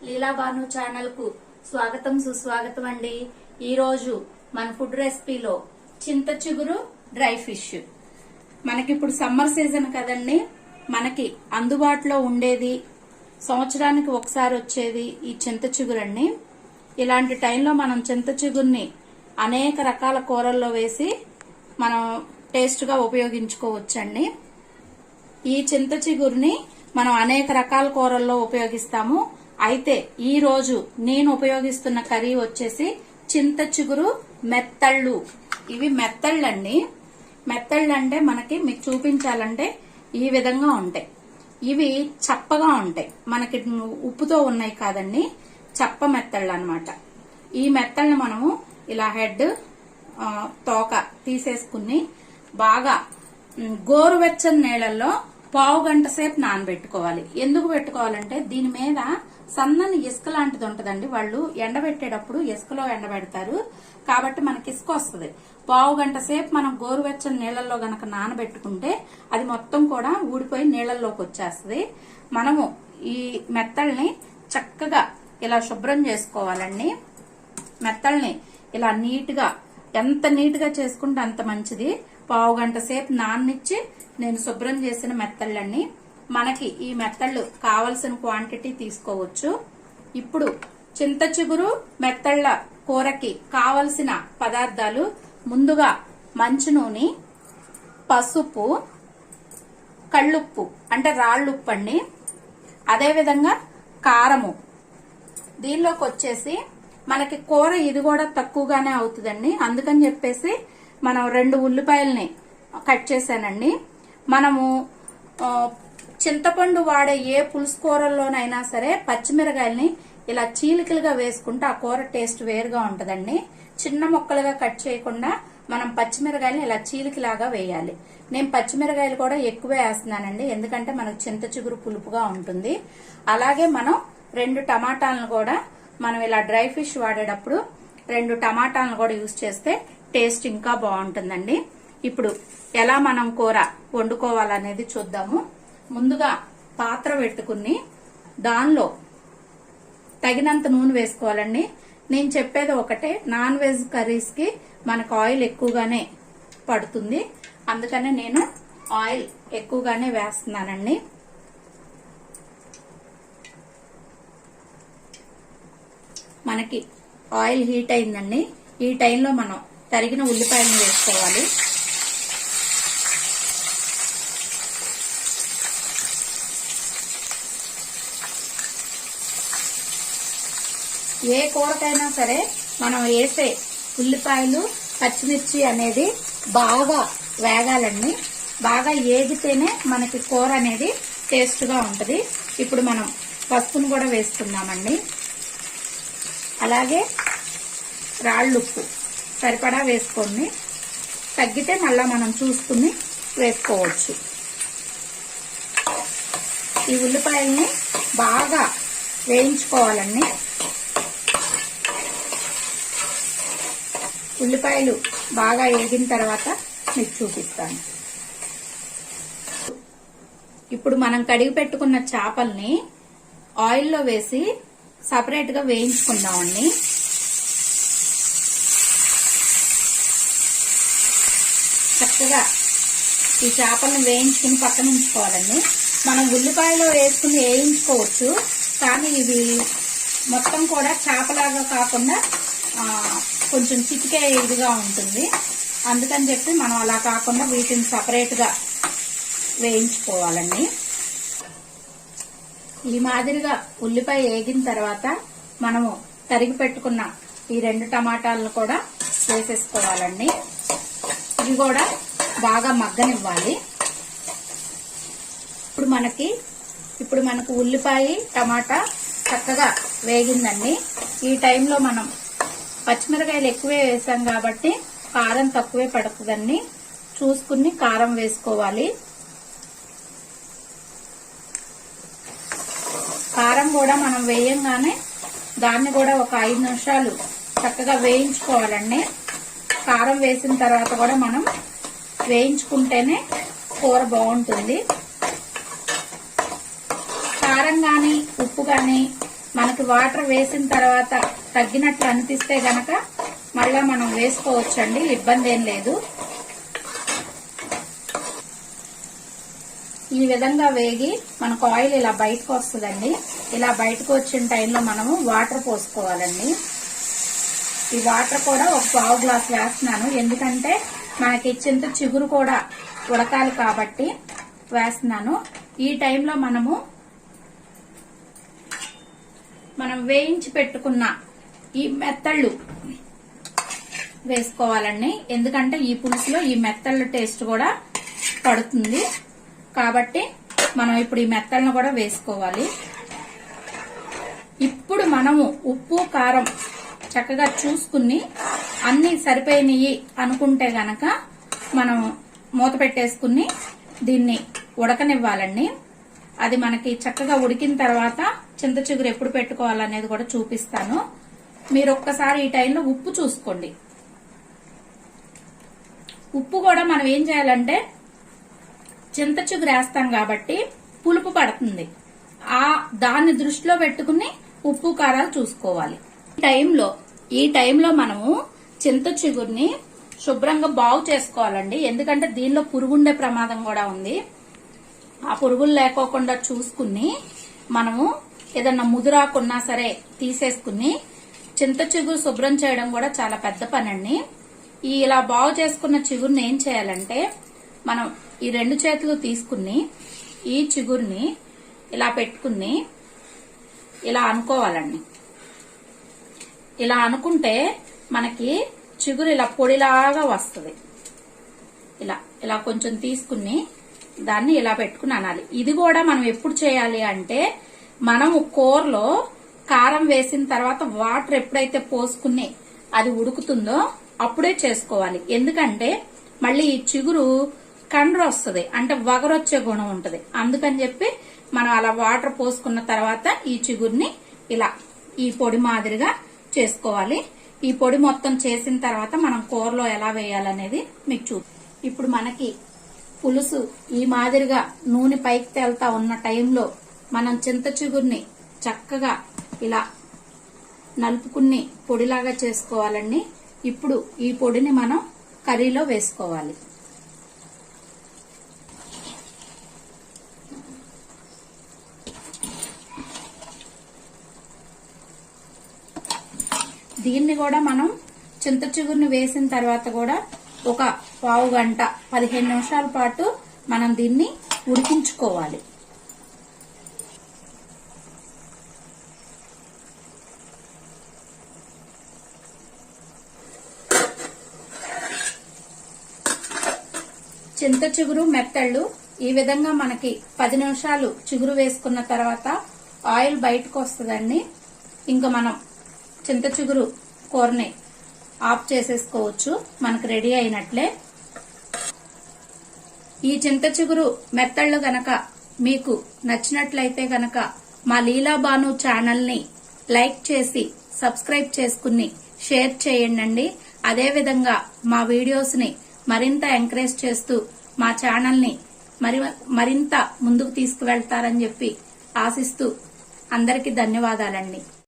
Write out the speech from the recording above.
లీలాబాను channel కు స్వాగతం సుస్వాగతం అండి. ఈ రోజు మన ఫుడ్ రెసిపీలో చింత చిగురు డ్రై ఫిష్. మనకి ఇప్పుడు సమ్మర్ సీజన్ కదండి, మనకి అందుబాటులో ఉండేది సంవత్సరానికి ఒకసారి వచ్చేది ఈ చింత చిగురండి. ఇలాంటి టైంలో మనం చింత చిగురిని అనేక రకాల కూరల్లో వేసి మనం టేస్ట్ గా ఉపయోగించుకోవచ్చండి. ఈ చింత చిగురుని మనం అనేక రకాల కూరల్లో ఉపయోగిస్తాము. అయితే ఈ రోజు నేను ఉపయోగిస్తున్న కర్రీ వచ్చేసి చింత చిగురు మెత్తళ్ళు. ఇవి మెత్తళ్ళండి. మెత్తళ్ళు అంటే మనకి మీకు చూపించాలంటే ఈ విధంగా ఉంటాయి. ఇవి చప్పగా ఉంటాయి, మనకి ఉప్పుతో ఉన్నాయి కాదండి, చప్ప మెత్తళ్ళు అన్నమాట. ఈ మెత్తళ్ళని మనము ఇలా హెడ్ తోక తీసేసుకుని బాగా గోరువెచ్చని నీళ్ళల్లో పావు గంట సేపు నానబెట్టుకోవాలి. ఎందుకు పెట్టుకోవాలంటే దీని మీద సన్నని ఇసుక లాంటిది ఉంటదండి. వాళ్ళు ఎండబెట్టేటప్పుడు ఇసుకలో ఎండబెడతారు కాబట్టి మనకి ఇసుక వస్తుంది. పావు గంట సేపు మనం గోరువెచ్చని నీళ్లలో గనక నానబెట్టుకుంటే అది మొత్తం కూడా ఊడిపోయి నీళ్లలోకి వచ్చేస్తుంది. మనము ఈ మెత్తల్ని చక్కగా ఇలా శుభ్రం చేసుకోవాలండి. మెత్తల్ని ఇలా నీట్ గా, ఎంత నీట్ గా చేసుకుంటే అంత మంచిది. పావు గంట సేపు నాననిచ్చి నేను శుభ్రం చేసిన మెత్తళ్ళని, మనకి ఈ మెత్తళ్ళు కావలసిన క్వాంటిటీ తీసుకోవచ్చు. ఇప్పుడు చింత చిగురు మెత్తళ్ళ కూరకి కావలసిన పదార్థాలు: ముందుగా మంచి నూనె, పసుపు, కళ్ళుప్పు అంటే రాళ్ళుప్పు అండి, అదేవిధంగా కారము. దీనిలోకి వచ్చేసి మనకి కూర ఇది కూడా తక్కువగానే అవుతుందండి, అందుకని చెప్పేసి మనం 2 ఉల్లిపాయల్ని కట్ చేశానండి. మనము చింతపండు వాడే ఏ పులుసు కూరల్లోనైనా సరే పచ్చిమిరకాయల్ని ఇలా చీలికలుగా వేసుకుంటే ఆ కూర టేస్ట్ వేరుగా ఉంటదండి. చిన్న ముక్కలుగా కట్ చేయకుండా మనం పచ్చిమిరకాయలు ఇలా చీలికలాగా వేయాలి. నేను పచ్చిమిరకాయలు కూడా ఎక్కువే వేస్తున్నానండి, ఎందుకంటే మనకు చింత చిగురు పులుపుగా ఉంటుంది. అలాగే మనం 2 టమాటాలను కూడా మనం ఇలా డ్రై ఫిష్ వాడేటప్పుడు 2 టమాటాలను కూడా యూజ్ చేస్తే టేస్ట్ ఇంకా బాగుంటుందండి. ఇప్పుడు ఎలా మనం కూర వండుకోవాలనేది చూద్దాము. ముందుగా పాత్ర పెట్టుకుని దానిలో తగినంత నూనె వేసుకోవాలండి. నేను చెప్పేది ఒకటే, నాన్ వెజ్ కర్రీస్ కి మనకు ఆయిల్ ఎక్కువగానే పడుతుంది, అందుకనే నేను ఆయిల్ ఎక్కువగానే వేస్తున్నానండి. మనకి ఆయిల్ హీట్ అయిందండి. ఈ టైంలో మనం తరిగిన ఉల్లిపాయలను వేసుకోవాలి. ఏ కూరకైనా సరే మనం వేసే ఉల్లిపాయలు, పచ్చిమిర్చి అనేది బాగా వేగాలండి. బాగా ఏగితేనే మనకి కూర అనేది టేస్ట్ గా ఉంటది. ఇప్పుడు మనం పసుపును కూడా వేసుకుందామండి. అలాగే రాళ్ళుప్పు సరిపడా వేసుకోండి, తగ్గితే మళ్ళా మనం చూసుకుని వేసుకోవచ్చు. ఈ ఉల్లిపాయల్ని బాగా వేయించుకోవాలండి. ఉల్లిపాయలు బాగా వేగిన తర్వాత మీకు చూపిస్తాను. ఇప్పుడు మనం కడిగి పెట్టుకున్న చేపల్ని ఆయిల్లో వేసి సపరేట్ గా వేయించుకుందామండి. చక్కగా ఈ చేపలను వేయించుకుని పక్కన ఉంచుకోవాలండి. మనం ఉల్లిపాయలో వేసుకుని వేయించుకోవచ్చు, కానీ ఇవి మొత్తం కూడా చేపలాగా కాకుండా కొంచెం చిటికే ఇదిగా ఉంటుంది, అందుకని చెప్పి మనం అలా కాకుండా వీటిని సపరేట్ గా వేయించుకోవాలండి. ఈ మాదిరిగా ఉల్లిపాయ వేగిన తర్వాత మనము తరిగి పెట్టుకున్న ఈ 2 టమాటాలను కూడా వేసేసుకోవాలండి. ఇవి కూడా బాగా మగ్గనివ్వాలి. ఇప్పుడు మనకు ఉల్లిపాయ, టమాటా చక్కగా వేగిందండి. ఈ టైంలో మనం పచ్చిమిరకాయలు ఎక్కువే వేసాం కాబట్టి కారం తక్కువే పడుతుందండి, చూసుకుని కారం వేసుకోవాలి. కారం కూడా మనం వేయంగానే దాన్ని కూడా ఒక 5 నిమిషాలు చక్కగా వేయించుకోవాలండి. కారం వేసిన తర్వాత కూడా మనం వేయించుకుంటేనే కూర బాగుంటుంది. కారం గాని ఉప్పు గాని మనకి వాటర్ వేసిన తర్వాత తగ్గినట్లు అనిపిస్తే గనక మళ్ళా మనం వేసుకోవచ్చండి, ఇబ్బంది ఏం లేదు. ఈ విధంగా వేగి మనకు ఆయిల్ ఇలా బయటకు వస్తుందండి. ఇలా బయటకు వచ్చిన టైంలో మనము వాటర్ పోసుకోవాలండి. ఈ వాటర్ కూడా ఒక 1/2 గ్లాస్ వేస్తున్నాను, ఎందుకంటే మనకి చింత చిగురు కూడా ఉడకాలి కాబట్టి వేస్తున్నాను. ఈ టైంలో మనం వేయించి పెట్టుకున్న ఈ మెత్తళ్ళు వేసుకోవాలండి, ఎందుకంటే ఈ పులుసులో ఈ మెత్తళ్ళ టేస్ట్ కూడా పడుతుంది కాబట్టి మనం ఇప్పుడు ఈ మెత్తళ్ళను కూడా వేసుకోవాలి. ఇప్పుడు మనము ఉప్పు కారం చక్కగా చూసుకుని అన్ని సరిపోయినవి అనుకుంటే గనక మనం మూత పెట్టేసుకుని దీన్ని ఉడకనివ్వాలండి. అది మనకి చక్కగా ఉడికిన తర్వాత చింత చిగురు ఎప్పుడు పెట్టుకోవాలనేది కూడా చూపిస్తాను. మీరు ఒక్కసారి ఈ టైంలో ఉప్పు చూసుకోండి. ఉప్పు కూడా మనం ఏం చేయాలంటే చింత చిగురు వేస్తాం కాబట్టి పులుపు పడుతుంది, దాన్ని దృష్టిలో పెట్టుకుని ఉప్పు కారాలు చూసుకోవాలి. ఈ టైంలో మనము చింత చిగురిని శుభ్రంగా బాగు చేసుకోవాలండి, ఎందుకంటే దీనిలో పురుగుండే ప్రమాదం కూడా ఉంది. ఆ పురుగులు లేకోకుండా చూసుకుని మనము ఏదన్నా ముదురాకున్నా సరే తీసేసుకుని చింత చిగురు శుభ్రం చేయడం కూడా చాలా పెద్ద పని అండి. ఇలా బాగు చేసుకున్న చిగురుని ఏం చేయాలంటే మనం ఈ 2 చేతులు తీసుకుని ఈ చిగురుని ఇలా పెట్టుకుని ఇలా అనుకోవాలండి. ఇలా అనుకుంటే మనకి చిగురు ఇలా పొడిలాగా వస్తుంది. ఇలా కొంచెం తీసుకుని దాన్ని ఇలా పెట్టుకుని అనాలి. ఇది కూడా మనం ఎప్పుడు చేయాలి అంటే మనము కూరలో కారం వేసిన తర్వాత వాటర్ ఎప్పుడైతే పోసుకుని అది ఉడుకుతుందో అప్పుడే చేసుకోవాలి, ఎందుకంటే మళ్ళీ ఈ చిగురు కండ్ర వస్తుంది, అంటే వగరొచ్చే గుణం ఉంటది. అందుకని చెప్పి మనం అలా వాటర్ పోసుకున్న తర్వాత ఈ చిగురిని ఇలా ఈ పొడి మాదిరిగా చేసుకోవాలి. ఈ పొడి మొత్తం చేసిన తర్వాత మనం కూరలో ఎలా వేయాలనేది మీకు ఇప్పుడు మనకి పులుసు ఈ మాదిరిగా నూనె పైకి తేలుతా ఉన్న టైంలో మనం చింత చిగురిని చక్కగా ఇలా నలుపుకుని పొడిలాగా చేసుకోవాలండి. ఇప్పుడు ఈ పొడిని మనం కర్రీలో వేసుకోవాలి. దీన్ని కూడా మనం చింత చిగురుని వేసిన తర్వాత కూడా ఒక 1/2 గంట 15 నిమిషాల పాటు మనం దీన్ని ఉడికించుకోవాలి. చింత చిగురు మెత్తళ్ళు ఈ విధంగా మనకి 10 నిమిషాలు చిగురు వేసుకున్న తర్వాత ఆయిల్ బయటకు వస్తుందండి. ఇంకా మనం చింత చిగురు కూరని ఆఫ్ చేసేసుకోవచ్చు, మనకు రెడీ అయినట్లే. ఈ చింత చిగురు మెత్తళ్ళు గనక మీకు నచ్చినట్లయితే గనక మా లీలా భాను ఛానల్ ని లైక్ చేసి సబ్స్క్రైబ్ చేసుకుని షేర్ చేయండి. అదే విధంగా మా వీడియోస్ ని మరింత ఎంకరేజ్ చేస్తూ మా ఛానల్ ని మరింత ముందుకు తీసుకువెళ్తారని చెప్పి ఆశిస్తూ అందరికీ ధన్యవాదాలండి.